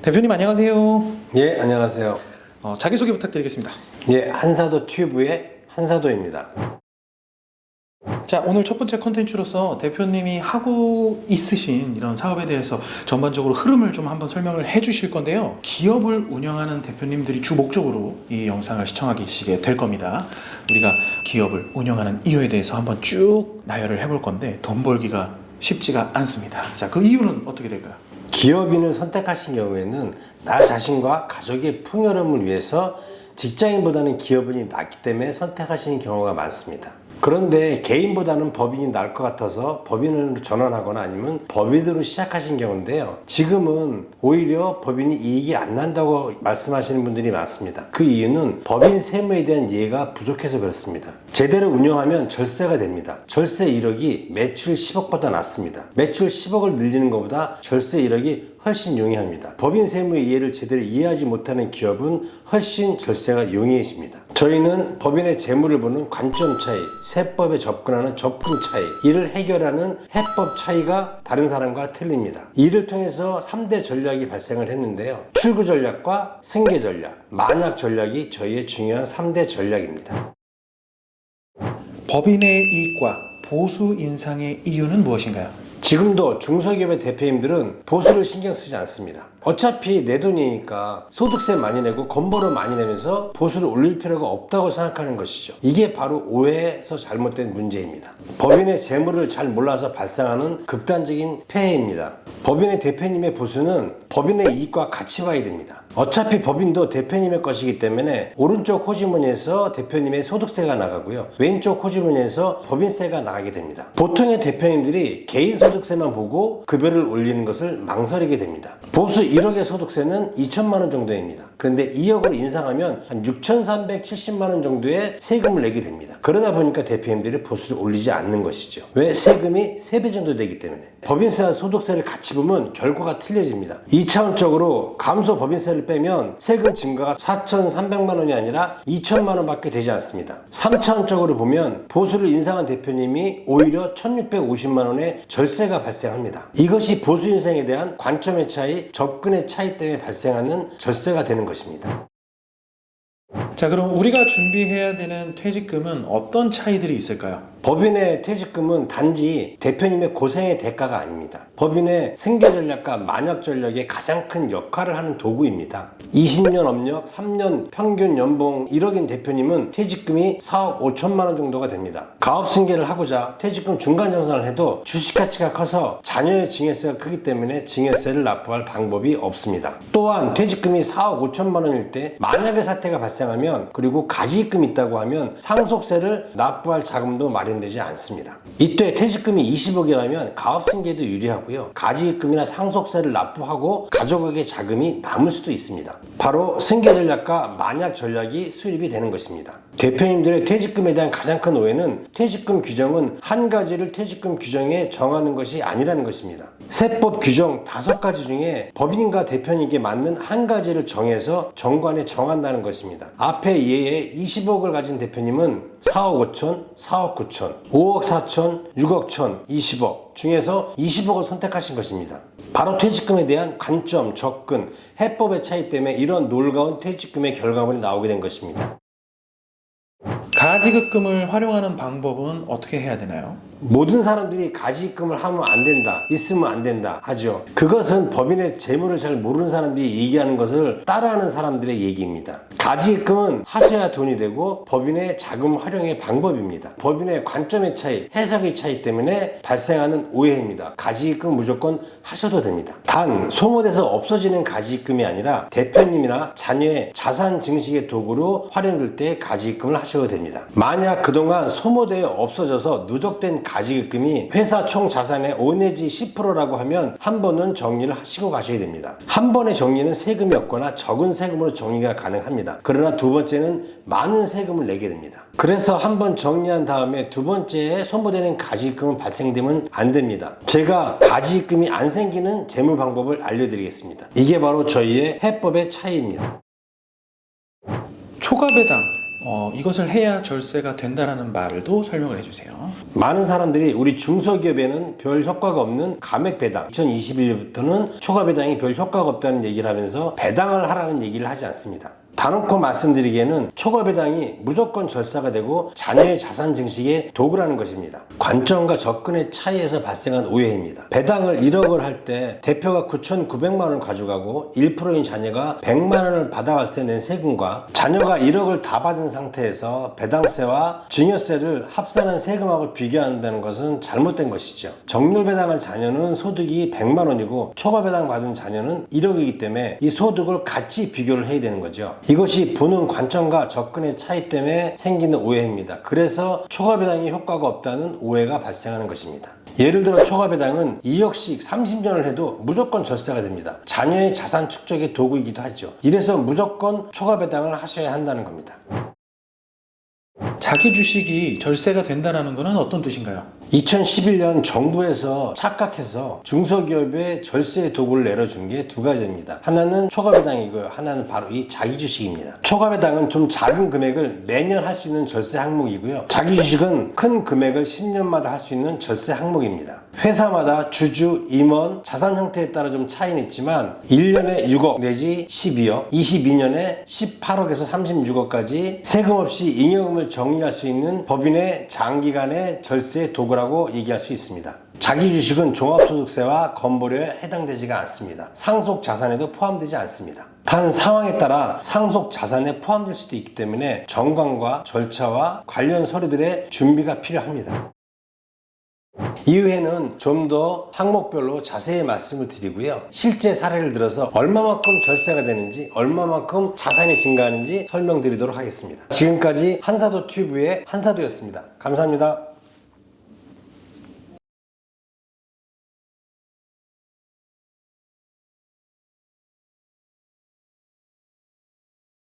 대표님 안녕하세요. 예, 안녕하세요. 자기소개 부탁드리겠습니다. 예, 한사도 튜브의 한사도입니다. 자, 오늘 첫 번째 컨텐츠로서 대표님이 하고 있으신 이런 사업에 대해서 전반적으로 흐름을 좀 한번 설명을 해 주실 건데요. 기업을 운영하는 대표님들이 주 목적으로 이 영상을 시청하시게 될 겁니다. 우리가 기업을 운영하는 이유에 대해서 한번 쭉 나열을 해볼 건데 돈 벌기가 쉽지가 않습니다. 자, 그 이유는 어떻게 될까요? 기업인을 선택하신 경우에는 나 자신과 가족의 풍요로움을 위해서 직장인보다는 기업인이 낫기 때문에 선택하시는 경우가 많습니다. 그런데 개인보다는 법인이 나을 것 같아서 법인으로 전환하거나 아니면 법인으로 시작하신 경우인데요. 지금은 오히려 법인이 이익이 안 난다고 말씀하시는 분들이 많습니다. 그 이유는 법인 세무에 대한 이해가 부족해서 그렇습니다. 제대로 운영하면 절세가 됩니다. 절세 1억이 매출 10억보다 낫습니다. 매출 10억을 늘리는 것보다 절세 1억이 훨씬 용이합니다. 법인 세무의 이해를 제대로 이해하지 못하는 기업은 훨씬 절세가 용이해집니다. 저희는 법인의 재무를 보는 관점 차이, 세법에 접근하는 접근 차이, 이를 해결하는 해법 차이가 다른 사람과 틀립니다. 이를 통해서 3대 전략이 발생을 했는데요. 출구 전략과 승계 전략, 만약 전략이 저희의 중요한 3대 전략입니다. 법인의 이익과 보수 인상의 이유는 무엇인가요? 지금도 중소기업의 대표님들은 보수를 신경 쓰지 않습니다. 어차피 내 돈이니까 소득세 많이 내고 건보료 많이 내면서 보수를 올릴 필요가 없다고 생각하는 것이죠. 이게 바로 오해에서 잘못된 문제입니다. 법인의 재무를 잘 몰라서 발생하는 극단적인 폐해입니다. 법인의 대표님의 보수는 법인의 이익과 같이 봐야 됩니다. 어차피 법인도 대표님의 것이기 때문에 오른쪽 호주머니에서 대표님의 소득세가 나가고요. 왼쪽 호주머니에서 법인세가 나가게 됩니다. 보통의 대표님들이 개인 소득세만 보고 급여를 올리는 것을 망설이게 됩니다. 보수 1억의 소득세는 2천만 원 정도입니다. 그런데 2억을 인상하면 한 6,370만 원 정도의 세금을 내게 됩니다. 그러다 보니까 대표님들이 보수를 올리지 않는 것이죠. 왜? 세금이 3배 정도 되기 때문에. 법인세와 소득세를 같이 보면 결과가 틀려집니다. 2차원적으로 감소 법인세를 빼면 세금 증가가 4,300만 원이 아니라 2천만 원밖에 되지 않습니다. 3차원적으로 보면 보수를 인상한 대표님이 오히려 1,650만 원의 절세가 발생합니다. 이것이 보수 인상에 대한 관점의 차이, 접근의 차이 때문에 발생하는 절세가 되는 것입니다. 자, 그럼 우리가 준비해야 되는 퇴직금은 어떤 차이들이 있을까요? 법인의 퇴직금은 단지 대표님의 고생의 대가가 아닙니다. 법인의 승계 전략과 만약 전략의 가장 큰 역할을 하는 도구입니다. 20년 업력, 3년 평균 연봉 1억인 대표님은 퇴직금이 4억 5천만 원 정도가 됩니다. 가업 승계를 하고자 퇴직금 중간 정산을 해도 주식 가치가 커서 자녀의 증여세가 크기 때문에 증여세를 납부할 방법이 없습니다. 또한 퇴직금이 4억 5천만 원일 때 만약의 사태가 발생하면 그리고 가지입금이 있다고 하면 상속세를 납부할 자금도 마련되지 않습니다. 이때 퇴직금이 20억이라면 가업승계도 유리하고요. 가지입금이나 상속세를 납부하고 가족에게 자금이 남을 수도 있습니다. 바로 승계 전략과 만약 전략이 수립이 되는 것입니다. 대표님들의 퇴직금에 대한 가장 큰 오해는 퇴직금 규정은 한 가지를 퇴직금 규정에 정하는 것이 아니라는 것입니다. 세법 규정 5가지 중에 법인과 대표님에게 맞는 한 가지를 정해서 정관에 정한다는 것입니다. 앞에 예에 20억을 가진 대표님은 4억 5천, 4억 9천, 5억 4천, 6억 1천, 20억 중에서 20억을 선택하신 것입니다. 바로 퇴직금에 대한 관점, 접근, 해법의 차이 때문에 이런 놀라운 퇴직금의 결과물이 나오게 된 것입니다. 가지급금을 활용하는 방법은 어떻게 해야 되나요? 모든 사람들이 가지입금을 하면 안 된다, 있으면 안 된다 하죠. 그것은 법인의 재무를 잘 모르는 사람들이 얘기하는 것을 따라하는 사람들의 얘기입니다. 가지입금은 하셔야 돈이 되고 법인의 자금 활용의 방법입니다. 법인의 관점의 차이, 해석의 차이 때문에 발생하는 오해입니다. 가지입금 무조건 하셔도 됩니다. 단 소모돼서 없어지는 가지입금이 아니라 대표님이나 자녀의 자산 증식의 도구로 활용될 때 가지입금을 하셔도 됩니다. 만약 그동안 소모되어 없어져서 누적된 가지입금이 회사 총 자산의 5 내지 10%라고 하면 한 번은 정리를 하시고 가셔야 됩니다. 한 번의 정리는 세금이 없거나 적은 세금으로 정리가 가능합니다. 그러나 두 번째는 많은 세금을 내게 됩니다. 그래서 한 번 정리한 다음에 두 번째에 소모되는 가지입금은 발생되면 안 됩니다. 제가 가지입금이 안 생기는 재무 방법을 알려드리겠습니다. 이게 바로 저희의 해법의 차이입니다. 초과배당, 이것을 해야 절세가 된다라는 말도 설명을 해주세요. 많은 사람들이 우리 중소기업에는 별 효과가 없는 감액 배당, 2021년부터는 초과 배당이 별 효과가 없다는 얘기를 하면서 배당을 하라는 얘기를 하지 않습니다. 다놓고 말씀드리기에는 초과 배당이 무조건 절사가 되고 자녀의 자산 증식에 도구라는 것입니다. 관점과 접근의 차이에서 발생한 오해입니다. 배당을 1억을 할 때 대표가 9,900만 원을 가져가고 1%인 자녀가 100만 원을 받아갔을 때 낸 세금과 자녀가 1억을 다 받은 상태에서 배당세와 증여세를 합산한 세금하고 비교한다는 것은 잘못된 것이죠. 정률 배당한 자녀는 소득이 100만 원이고 초과 배당 받은 자녀는 1억이기 때문에 이 소득을 같이 비교를 해야 되는 거죠. 이것이 보는 관점과 접근의 차이 때문에 생기는 오해입니다. 그래서 초과 배당이 효과가 없다는 오해가 발생하는 것입니다. 예를 들어 초과 배당은 2억씩 30년을 해도 무조건 절세가 됩니다. 자녀의 자산 축적의 도구이기도 하죠. 이래서 무조건 초과 배당을 하셔야 한다는 겁니다. 자기 주식이 절세가 된다는 것은 어떤 뜻인가요? 2011년 정부에서 착각해서 중소기업에 절세의 도구를 내려준 게 두 가지입니다. 하나는 초과배당이고요. 하나는 바로 이 자기주식입니다. 초과배당은 좀 작은 금액을 매년 할 수 있는 절세 항목이고요. 자기주식은 큰 금액을 10년마다 할 수 있는 절세 항목입니다. 회사마다 주주, 임원, 자산 형태에 따라 좀 차이는 있지만 1년에 6억 내지 12억, 22년에 18억에서 36억까지 세금 없이 잉여금을 정리할 수 있는 법인의 장기간의 절세 도구라고 얘기할 수 있습니다. 자기 주식은 종합소득세와 건보료에 해당되지가 않습니다. 상속 자산에도 포함되지 않습니다. 단 상황에 따라 상속 자산에 포함될 수도 있기 때문에 정관과 절차와 관련 서류들의 준비가 필요합니다. 이후에는 좀 더 항목별로 자세히 말씀을 드리고요. 실제 사례를 들어서 얼마만큼 절세가 되는지, 얼마만큼 자산이 증가하는지 설명드리도록 하겠습니다. 지금까지 한사도 튜브의 한사도였습니다. 감사합니다.